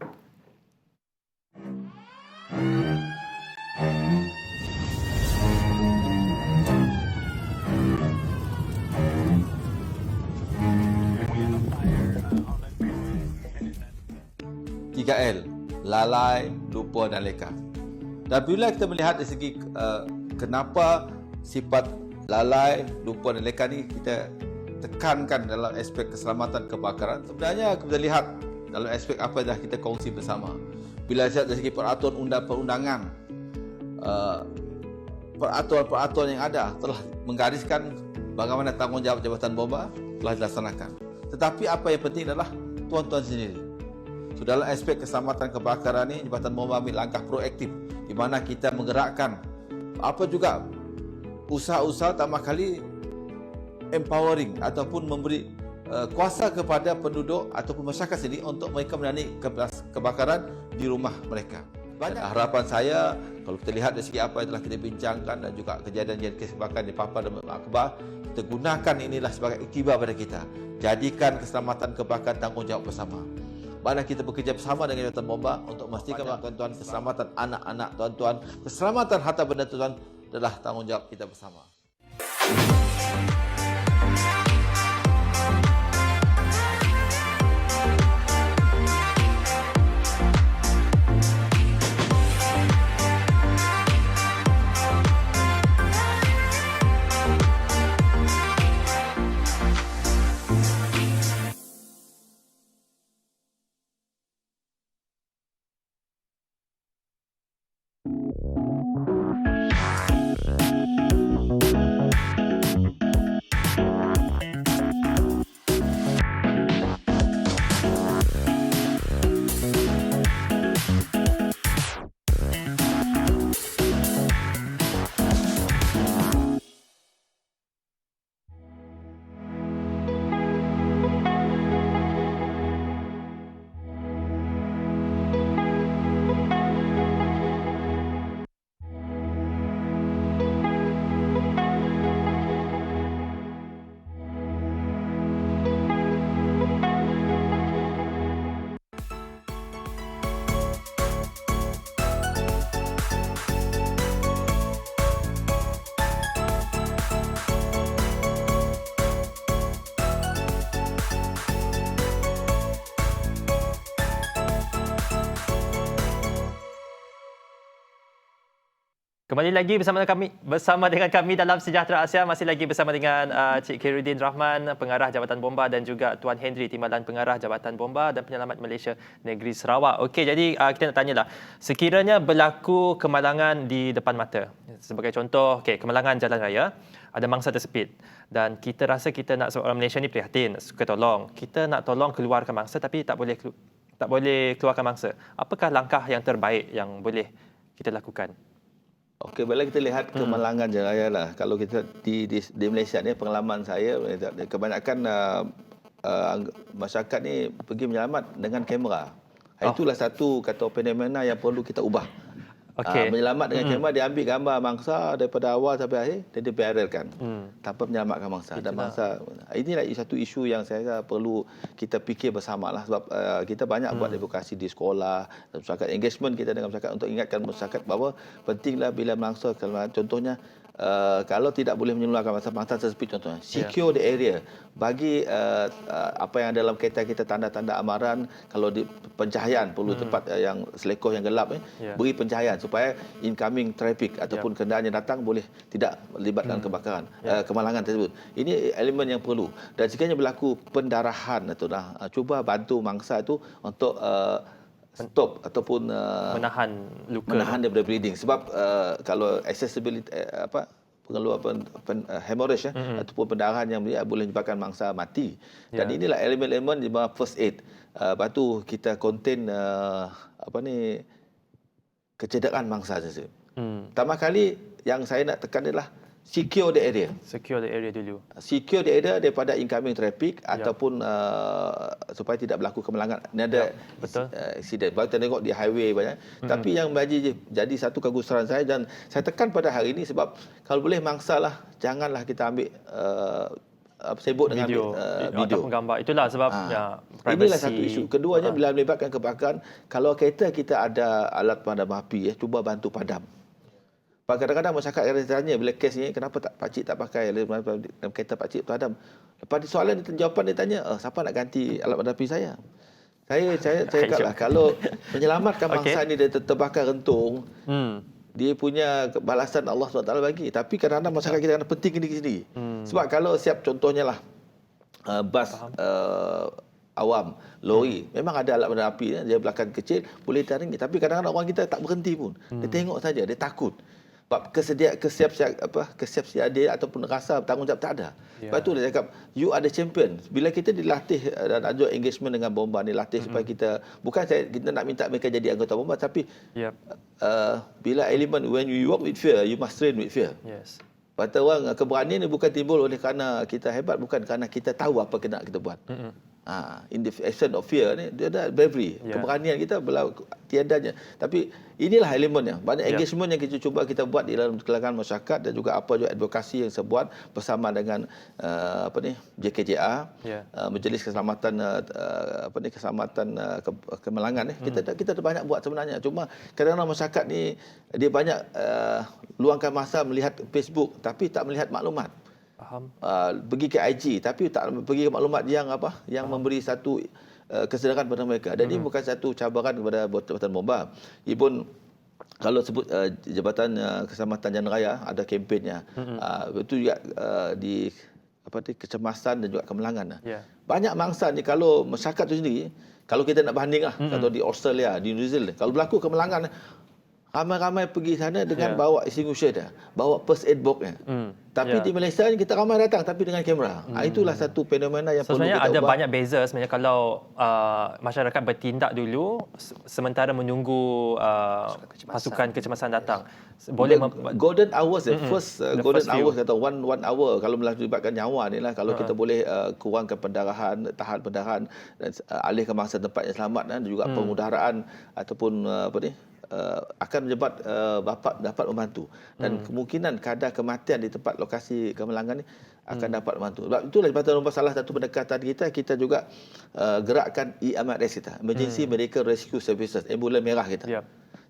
L, lalai, lupa dan leka. Dan bila kita melihat dari segi kenapa sifat lalai, lupa dan leka ni kita tekankan dalam aspek keselamatan kebakaran, sebenarnya kita lihat dalam aspek apa yang dah kita kongsi bersama. Bila lihat dari segi peraturan perundangan, peraturan yang ada telah menggariskan bagaimana tanggungjawab Jabatan Bomba telah dilaksanakan. Tetapi apa yang penting adalah tuan-tuan sendiri. So, dalam aspek keselamatan kebakaran ini, Jabatan Bomba ambil langkah proaktif di mana kita menggerakkan apa juga usaha-usaha tambah kali empowering ataupun memberi kuasa kepada penduduk ataupun masyarakat sendiri untuk mereka menangani kebakaran di rumah mereka. Banyak harapan saya, kalau kita lihat dari segi apa yang telah kita bincangkan dan juga kejadian kebakaran di Papua dan Akbar, kita gunakan inilah sebagai iktibar pada kita. Jadikan keselamatan kebakaran tanggungjawab bersama. Mana kita bekerja bersama dengan Jabatan Bomba untuk memastikan tuan-tuan keselamatan anak-anak tuan-tuan, keselamatan harta benda tuan-tuan adalah tanggungjawab kita bersama. Kembali lagi bersama dengan kami dalam Sejahtera Asia, masih lagi bersama dengan Cik Khairuddin Rahman, Pengarah Jabatan Bomba, dan juga Tuan Henry, Timbalan Pengarah Jabatan Bomba dan Penyelamat Malaysia Negeri Sarawak. Okey, jadi kita nak tanyalah, sekiranya berlaku kemalangan di depan mata, sebagai contoh, kemalangan jalan raya, ada mangsa tersepit dan kita rasa kita nak, seorang Malaysia ni prihatin, suka tolong. Kita nak tolong keluarkan mangsa tapi tak boleh keluarkan mangsa. Apakah langkah yang terbaik yang boleh kita lakukan? Okey, bila kita lihat kemalangan jalan raya lah. Kalau kita di Malaysia ni, pengalaman saya, kebanyakan masyarakat ni pergi menyelamat dengan kamera. Itulah satu fenomena yang perlu kita ubah. Menyelamat dengan kamera, dia ambil gambar mangsa daripada awal sampai akhir, dia viralkan tanpa menyelamatkan mangsa. Dan mangsa, inilah satu isu yang saya rasa perlu kita fikir bersamalah, sebab kita banyak buat advokasi di sekolah, masyarakat, engagement kita dengan masyarakat untuk ingatkan masyarakat bahawa pentinglah bila mangsa, contohnya kalau tidak boleh menyeluarkan mangsa tersebut, contohnya secure the area, bagi apa yang dalam kereta kita tanda-tanda amaran. Kalau di pencahayaan perlu tempat yang selekoh yang gelap, beri pencahayaan supaya incoming traffic ataupun kenderaan yang datang boleh tidak melibatkan kebakaran, kemalangan tersebut. Ini elemen yang perlu. Dan sekiranya berlaku pendarahan, cuba bantu mangsa itu untuk stop ataupun menahan luka, menahan daripada bleeding. Sebab kalau accessibility pengeluaran hemorrhage ataupun pendarahan yang boleh menyebabkan mangsa mati. Dan inilah elemen-elemen di bawah first aid. Lepas tu kita contain kecederaan mangsa saja. Pertama kali yang saya nak tekan adalah secure the area. Secure the area dulu. Secure the area daripada incoming traffic ataupun supaya tidak berlaku kemalangan. Ini ada accident. Baru kita tengok di highway banyak. Tapi yang jadi satu kegusaran saya, dan saya tekan pada hari ini, sebab kalau boleh mangsalah, janganlah kita ambil sibuk dengan video ataupun gambar. Itulah sebab privacy. Inilah satu isu. Keduanya, bila melibatkan kebakaran, kalau kereta kita ada alat pemadam api, cuba bantu padam. Kadang-kadang masyarakat akan tanya bila kes ni, kenapa pakcik tak pakai dalam kereta pakcik padam. Lepas soalan jawapan dia tanya, siapa nak ganti alat padam api saya? Saya cakaplah, kalau menyelamatkan bangsa ni dia terbakar rentung, dia punya balasan Allah SWT bagi. Tapi kadang-kadang masyarakat kita kena penting ini sendiri. Sebab kalau siap, contohnya lah bas awam, lori, memang ada alat padam api, dia belakang kecil, boleh taringi. Tapi kadang-kadang orang kita tak berhenti pun. Dia tengok saja, dia takut. Sebab kesiapsiaan dia ataupun rasa tanggungjawab tak ada. Lepas tu dia cakap, you are the champion. Bila kita dilatih dan ada engagement dengan bomba ni, latih supaya kita, bukan kita nak minta mereka jadi anggota bomba, tapi bila elemen, when you work with fear, you must train with fear. Kata orang, keberanian ni bukan timbul oleh kerana kita hebat, bukan kerana kita tahu apa kena kita buat. In the essence of fear ni, dia ada bravery. Keberanian kita tiadanya. Tapi inilah elemennya. Banyak engagement yang kita cuba kita buat di dalam kalangan masyarakat, dan juga advokasi yang saya buat bersama dengan JKJA, Majlis Keselamatan Kemalangan ni. Kita ada banyak buat sebenarnya. Cuma kadang-kadang masyarakat ni dia banyak luangkan masa melihat Facebook tapi tak melihat maklumat. Pergi ke IG tapi tak pergi ke maklumat yang memberi satu kesedaran kepada mereka. Dan ini bukan satu cabaran kepada Jabatan Bomba. Ibun kalau sebut Jabatan Keselamatan Jalan Raya ada kempennya. Itu juga di kecemasan dan juga kemalangan. Banyak mangsa ni, kalau masyarakat tu sendiri, kalau kita nak banding kalau di Australia, di New Zealand, kalau berlaku kemalangan, ramai-ramai pergi sana dengan bawa extinguisher dia, bawa first aid box-nya. Tapi di Malaysia ni kita ramai datang tapi dengan kamera. Itulah satu fenomena yang perlu kita ubah. Sebenarnya ada banyak beza sebenarnya kalau masyarakat bertindak dulu sementara menunggu pasukan kecemasan datang. Boleh golden hours, first golden hours atau one hour kalau melibatkan nyawa ni lah, kalau kita boleh kurangkan pendarahan, tahan pendarahan dan alihkan mangsa tempat yang selamat, dan juga pengudaraan ataupun akan menyebabkan dapat membantu, dan kemungkinan kadar kematian di tempat lokasi kemalangan ni akan dapat membantu. Sebab itulah Jabatan Bomba, salah satu pendekatan kita juga gerakkan EMRS kita, Emergency Medical Rescue Services, ambulan merah kita.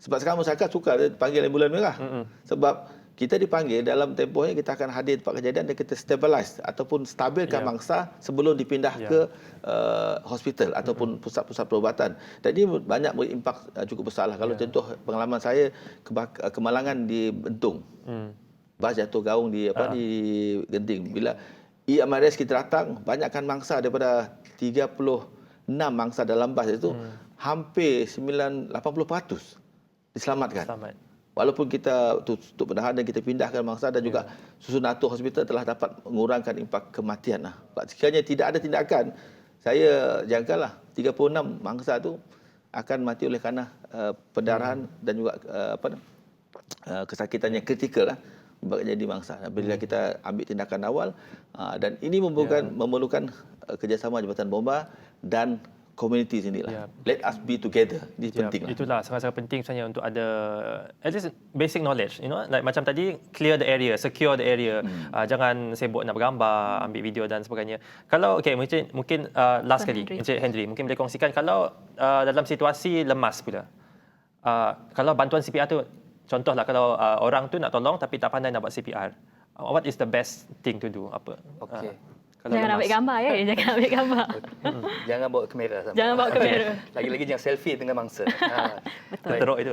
Sebab sekarang masyarakat suka panggil ambulan merah. Sebab kita dipanggil, dalam tempohnya kita akan hadir tempat kejadian dan kita stabilize ataupun stabilkan mangsa sebelum dipindah ke hospital ataupun pusat-pusat perubatan. Dan ini banyak berimpak cukup besar lah. Kalau contoh pengalaman saya kemalangan di Bentung. Bas jatuh gaung di di Genting. Bila EMRS kita datang, banyakkan mangsa daripada 36 mangsa dalam bas itu hampir 80% diselamatkan. Walaupun kita tutup penahan dan kita pindahkan mangsa dan juga susun atur hospital telah dapat mengurangkan impak kematian. Sekiranya tidak ada tindakan, saya jangkalah 36 mangsa itu akan mati oleh kerana perdarahan dan juga kesakitan yang kritikal jadi mangsa. Bila kita ambil tindakan awal dan ini memerlukan kerjasama Jabatan Bomba dan komuniti sinilah. Let us be together. Ini penting. Itulah sangat-sangat penting sebenarnya untuk ada at least basic knowledge, like macam tadi, clear the area, secure the area. Jangan sibuk nak bergambar, ambil video dan sebagainya. Kalau mungkin last kali Encik Henry mungkin boleh kongsikan kalau dalam situasi lemas pula. Kalau bantuan CPR tu, contohlah kalau orang tu nak tolong tapi tak pandai nak buat CPR. What is the best thing to do? Apa? Okey. Jangan ambil gambar Jangan ambil gambar. Jangan bawa kamera sama. Jangan bawa kamera. Lagi-lagi jangan selfie dengan mangsa. Betul. Teruk itu.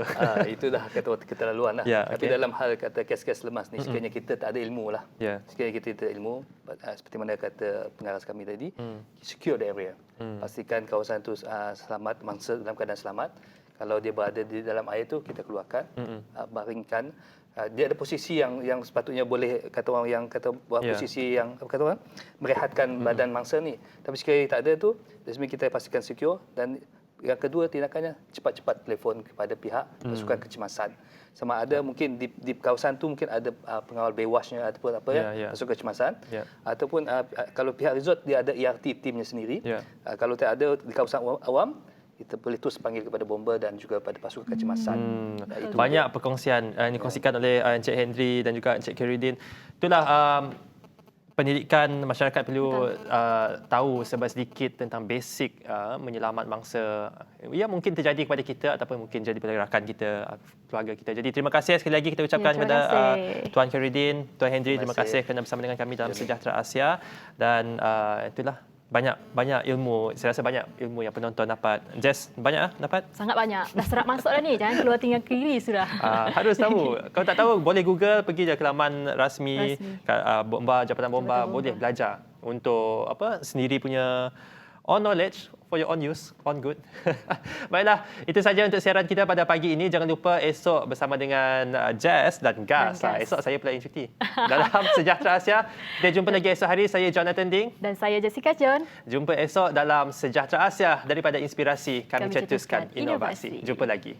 Itu dah kata keterlaluan lah. Tapi dalam hal kata kes-kes lemas ni, sekiranya kita tak ada ilmu lah. Sekiranya kita tak ada ilmu, seperti mana kata pengaras kami tadi, secure the area. Pastikan kawasan itu selamat, mangsa dalam keadaan selamat. Kalau dia berada di dalam air tu, kita keluarkan, baringkan. Dia ada posisi yang sepatutnya boleh kata orang yang kata buat posisi yang kata orang merehatkan badan mangsa ni. Tapi sekali tak ada tu, lazimnya kita pastikan secure. Dan yang kedua, tindakannya cepat-cepat telefon kepada pihak pasukan kecemasan. Sama ada mungkin di kawasan tu mungkin ada pengawal bewasnya ataupun pasukan kecemasan. Ataupun kalau pihak resort dia ada ERT timnya sendiri. Kalau tak ada di kawasan awam, kita boleh terus panggil kepada bomba dan juga pada pasukan kecemasan. Banyak perkongsian yang dikongsikan oleh Encik Henry dan juga Encik Khairuddin. Itulah pendidikan masyarakat perlu tahu sedikit tentang basic menyelamat mangsa. Ya, mungkin terjadi kepada kita ataupun mungkin jadi pada rakan kita, keluarga kita. Jadi terima kasih sekali lagi kita ucapkan kepada Tuan Khairuddin, Tuan Henry, terima kasih kerana bersama dengan kami dalam Sejahtera Asia. Dan itulah banyak ilmu, saya rasa banyak ilmu yang penonton dapat. Jess, banyak dapat? Sangat banyak. Dah serap masuk dah ni. Jangan keluar tinggal kiri sudah. Harus tahu. Kalau tak tahu, boleh Google, pergi je ke laman rasmi. Bomba, Jabatan Bomba, boleh belajar untuk sendiri punya own knowledge for your own use, on good. Baiklah, itu saja untuk siaran kita pada pagi ini. Jangan lupa esok bersama dengan Jess dan Gas. Esok saya pula yang cuti. Dalam Sejahtera Asia. Kita jumpa lagi esok hari. Saya Jonathan Ding. Dan saya Jessica John. Jumpa esok dalam Sejahtera Asia. Daripada inspirasi, kami cetuskan inovasi. Jumpa lagi.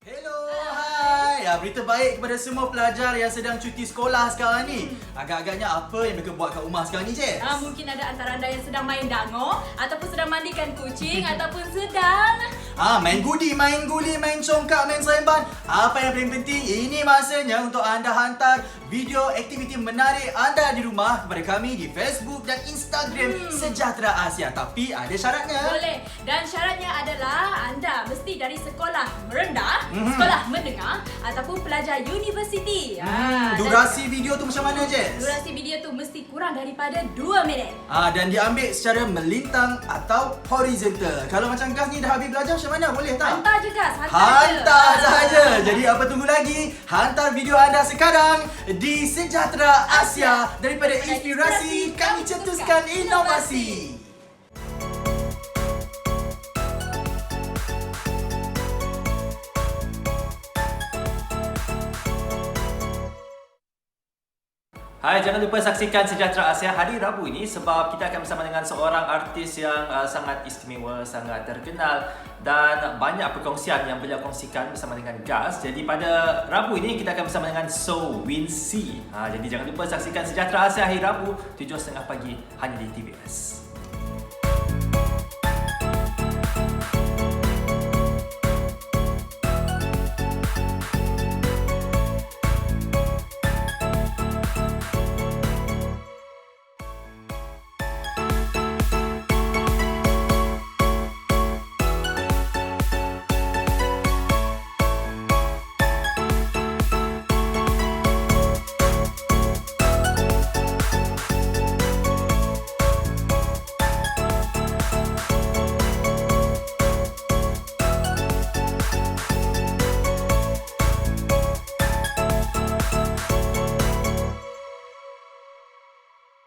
Hello, hai. Berita baik kepada semua pelajar yang sedang cuti sekolah sekarang ni. Agak-agaknya apa yang mereka buat kat rumah sekarang ni, Jess? Mungkin ada antara anda yang sedang main dango, ataupun sedang mandikan kucing, ataupun sedang main gudi, main guli, main congkak, main seremban. Apa yang paling penting, ini masanya untuk anda hantar video aktiviti menarik anda di rumah kepada kami di Facebook dan Instagram Sejahtera Asia. Tapi ada syaratnya. Boleh. Dan syaratnya adalah anda mesti dari sekolah merendah, sekolah menengah ataupun pelajar universiti. Durasi video tu macam mana, Jess? Durasi video tu mesti kurang daripada 2 minit. Dan diambil secara melintang atau horizontal. Kalau macam Gas ni dah habis belajar, macam mana? Boleh tak? Hantar je, Gas. Hantar sahaja. Jadi apa tunggu lagi? Hantar video anda sekarang di Sejahtera Asia. Daripada inspirasi, kami cetuskan inovasi. Hai, jangan lupa saksikan Sejahtera Asia hari Rabu ini sebab kita akan bersama dengan seorang artis yang sangat istimewa, sangat terkenal dan banyak perkongsian yang beliau kongsikan bersama dengan Gas. Jadi pada Rabu ini kita akan bersama dengan So Wincy. Jadi jangan lupa saksikan Sejahtera Asia hari Rabu 7.30 pagi hanya di TVS.